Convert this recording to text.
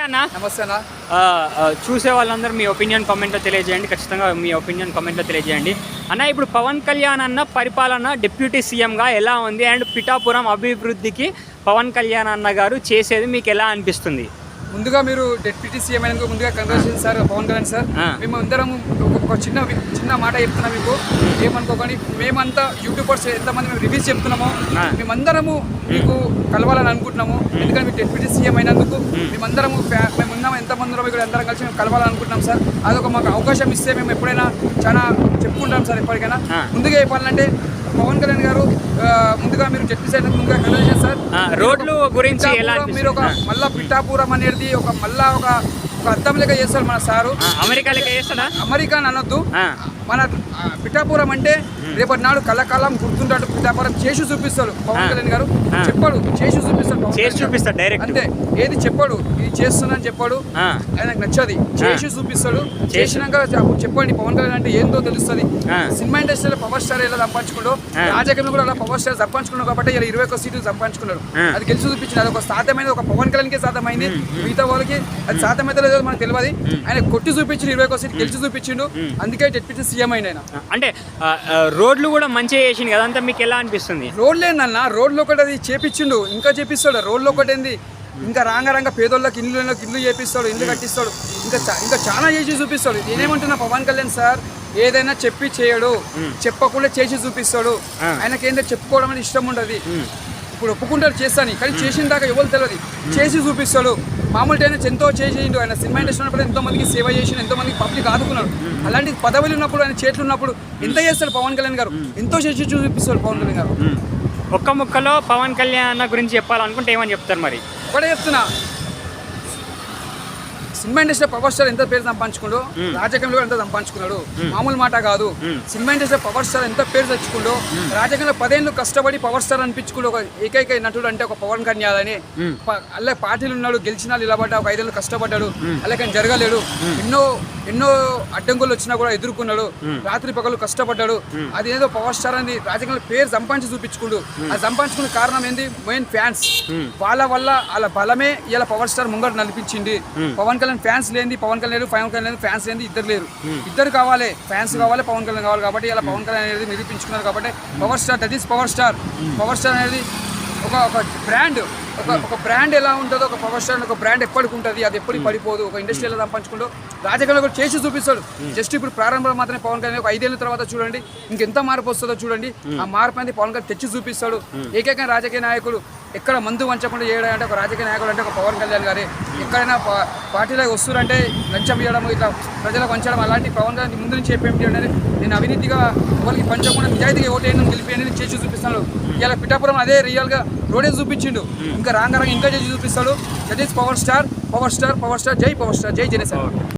అన్న నమస్తే అన్న. చూసే వాళ్ళందరూ మీ ఒపీనియన్ కామెంట్లో తెలియజేయండి. ఖచ్చితంగా మీ ఒపీనియన్ కామెంట్లో తెలియజేయండి. అన్న ఇప్పుడు పవన్ కళ్యాణ్ అన్న పరిపాలన డిప్యూటీ సీఎంగా ఎలా ఉంది అండ్ పిఠాపురం అభివృద్ధికి పవన్ కళ్యాణ్ అన్న గారు చేసేది మీకు ఎలా అనిపిస్తుంది? ముందుగా మీరు డిప్యూటీ సీఎం అయినందుకు ముందుగా congratulation sir Pawan Kalyan sir. మేము అందరం ఒక చిన్న మాట చెప్తున్నాం మీకు, ఏమనుకోకండి. మేమంతా యూట్యూబర్స్ ఎంతమంది మేము రివ్యూస్ చెప్తున్నామో మేమందరము మీకు కలవాలని అనుకుంటున్నాము. ఎందుకంటే మీరు డిప్యూటీ సీఎం అయినందుకు మేము ఉన్నాము, ఎంతమంది ఇక్కడ అందరం కలిసి మేము కలవాలని అనుకుంటున్నాం సార్. అదొక మాకు అవకాశం ఇస్తే మేము ఎప్పుడైనా చాలా చెప్పుకుంటాం సార్. ఎప్పటికైనా ముందుగా చెప్పాలంటే పవన్ కళ్యాణ్ గారు ముందుగా మీరు డిప్యూటీ సీఎం ముందుగా కంగ్రాచులేషన్ సార్. రోడ్లు గురించి మీరు ఒక మళ్ళా పిఠాపురం అనేది ఒక అర్థం లెక్క చేస్తారు మన సారు. అమెరికా లెక్క చేస్తాడా? అమెరికా అనొద్దు, మన పిఠాపురం అంటే రేపటి నాడు కళాకాలం గుర్తుంటాడు. పిఠాపురం చేసి చూపిస్తాడు పవన్ కళ్యాణ్ గారు. చెప్పాడు చేసి చూపిస్తాడు డైరెక్ట్, అంతే. ఏది చెప్పాడు, ఇది చేస్తున్నాను చెప్పాడు, ఆయనకు నచ్చది చేసి చూపిస్తాడు. చేసినాక చెప్పండి పవన్ కళ్యాణ్ అంటే ఏందో తెలుస్తుంది. సినిమా ఇండస్ట్రీలో పవర్ స్టార్ ఎలా సంపాదించుకున్నాడు, రాజకీయంలో కూడా అలా పవర్ స్టార్ సంపాదించుకున్నాడు కాబట్టి ఇలా 21 సీట్లు సంపాదించుకున్నాడు. అది గెలిచి చూపించింది. అది ఒక సాధ్యమైనది, ఒక పవన్ కళ్యాణ్కి సాధ్యమైంది, మిగతా వాళ్ళకి అది సాధ్యమైతే లేదో మనకు తెలియదు. ఆయన కొట్టి చూపించిండు, 21 సీట్లు గెలిచి చూపించిండు. అందుకే డిప్యూటీ సీఎం అయిన అంటే రోడ్లు కూడా మంచిగా చేసిండు కదా, అంతా మీకు ఎలా అనిపిస్తుంది? రోడ్లు ఏందన్న, రోడ్లు ఒకటి అది చేపించిండు, ఇంకా చేపిస్తాడు. రోడ్లు ఒకటి ఏంది, ఇంకా రాంగ పేదోళ్ళకి ఇల్లు చేపిస్తాడు, ఇల్లు కట్టిస్తాడు, ఇంకా చాలా చేసి చూపిస్తాడు. నేనేమంటున్నా పవన్ కళ్యాణ్ సార్ ఏదైనా చెప్పి చేయడు, చెప్పకుండా చేసి చూపిస్తాడు. ఆయనకేందో చెప్పుకోవడం అనేది ఇష్టం ఉండదు. ఇప్పుడు ఒప్పుకుంటాడు చేస్తాను, కానీ చేసిన దాకా ఎవరు తెలియదు, చేసి చూపిస్తాడు. మామూలు టైం ఎంతో చేసిండు. ఆయన సినిమా ఇండస్ట్రీ ఉన్నప్పుడు ఎంతో మందికి సేవ చేసిండు, ఎంతో మందికి పబ్లిక్ ఆదుకున్నాడు. అలాంటి పదవులు ఉన్నప్పుడు, ఆయన చేతులు ఉన్నప్పుడు ఎంత చేస్తాడు పవన్ కళ్యాణ్ గారు, ఎంతో చేసి చూపిస్తాడు పవన్ కళ్యాణ్ గారు. ఒక్క ముక్కలో పవన్ కళ్యాణ్ గురించి చెప్పాలనుకుంటే ఏమని చెప్తారు? మరి ఒకటే చెప్తున్నా, సినిమా ఇండస్ట్రీ పవర్ స్టార్ ఎంత పేరు సంపాదించుకుండో, రాజకీయంలో కూడా ఎంత సంపాదించుకున్నాడు. మామూలు మాట కాదు. సినిమా ఇండస్ట్రీ పవర్ స్టార్ ఎంత పేరు తెచ్చుకుండో, రాజకీయంలో 10 ఏళ్ళు కష్టపడి పవర్ స్టార్ అనిపించుకుంటూ ఒక ఏకైక నటుడు అంటే ఒక పవన్ కళ్యాణ్ అని. అలా పార్టీలు ఉన్నాడు, గెలిచినా నిలబడ్డా, ఒక 5 ఏళ్ళు కష్టపడ్డాడు. అలాగే జరగలేడు. ఎన్నో అడ్డంకులు వచ్చినా కూడా ఎదుర్కొన్నాడు, రాత్రి పగలు కష్టపడ్డాడు. అదేదో పవర్ స్టార్ అని రాజకీయంలో పేరు సంపాదించి చూపించుకుంటూ, అది సంపాదించుకునే కారణం ఏంది? Main fans. వాళ్ళ బలమే ఇలా పవర్ స్టార్ ముంగట నడిపించింది. పవన్ కళ్యాణ్ ఫ్యాన్స్ లేని పవన్ కళ్యాణ్ ఫ్యాన్స్ లేని ఇద్దరు లేరు. ఇద్దరు కావాలి, ఫ్యాన్స్ కావాలి, పవన్ కళ్యాణ్ కావాలి. కాబట్టి ఇలా పవన్ కళ్యాణ్ అనేది నిరూపించుకున్నారు. కాబట్టి power star, that is power star. Power star అనేది ఒక బ్రాండ్. ఒక బ్రాండ్ ఎలా ఉంటుందో, ఒక పవర్ స్టార్ ఒక బ్రాండ్ ఎప్పటికి ఉంటుంది, అది ఎప్పటికి పడిపోదు. ఒక ఇండస్ట్రీ ఎలా సంపాదించుకుంటూ రాజకీయాల్లో కూడా చేసి చూపిస్తాడు. జస్ట్ ఇప్పుడు ప్రారంభంలో మాత్రమే పవన్ కళ్యాణ్ ఒక 5 ఏళ్ళ తర్వాత చూడండి ఇంకెంత మార్పు వస్తుందో చూడండి. ఆ మార్పు అనేది పవన్ కళ్యాణ్ తెచ్చి చూపిస్తాడు. ఏకైక రాజకీయ నాయకుడు ఎక్కడ మందు వంచకుండా చేయడం ఒక రాజకీయ నాయకుడు అంటే ఒక పవన్ కళ్యాణ్ గారే. ఎక్కడైనా పార్టీలో వస్తురంటే లంచం ఇవ్వడం, ఇట్లా ప్రజలకు వంచడం, అలాంటి పవన్ కళ్యాణ్ ముందు నుంచి చెప్పేమిటి అనేది, నేను అవినీతిగా ఎవరికి పంచకుండా నిజాయితీగా ఓటేయడం గెలిపి చేసి చూపిస్తాను. ఇలా పిఠాపురం అదే రియల్గా రోడే చూపించిండు, ఇంకా రాంగారంగా ఇంకా చేసి చూపిస్తాడు. That is power star. జై పవర్ స్టార్, జై జనసేన.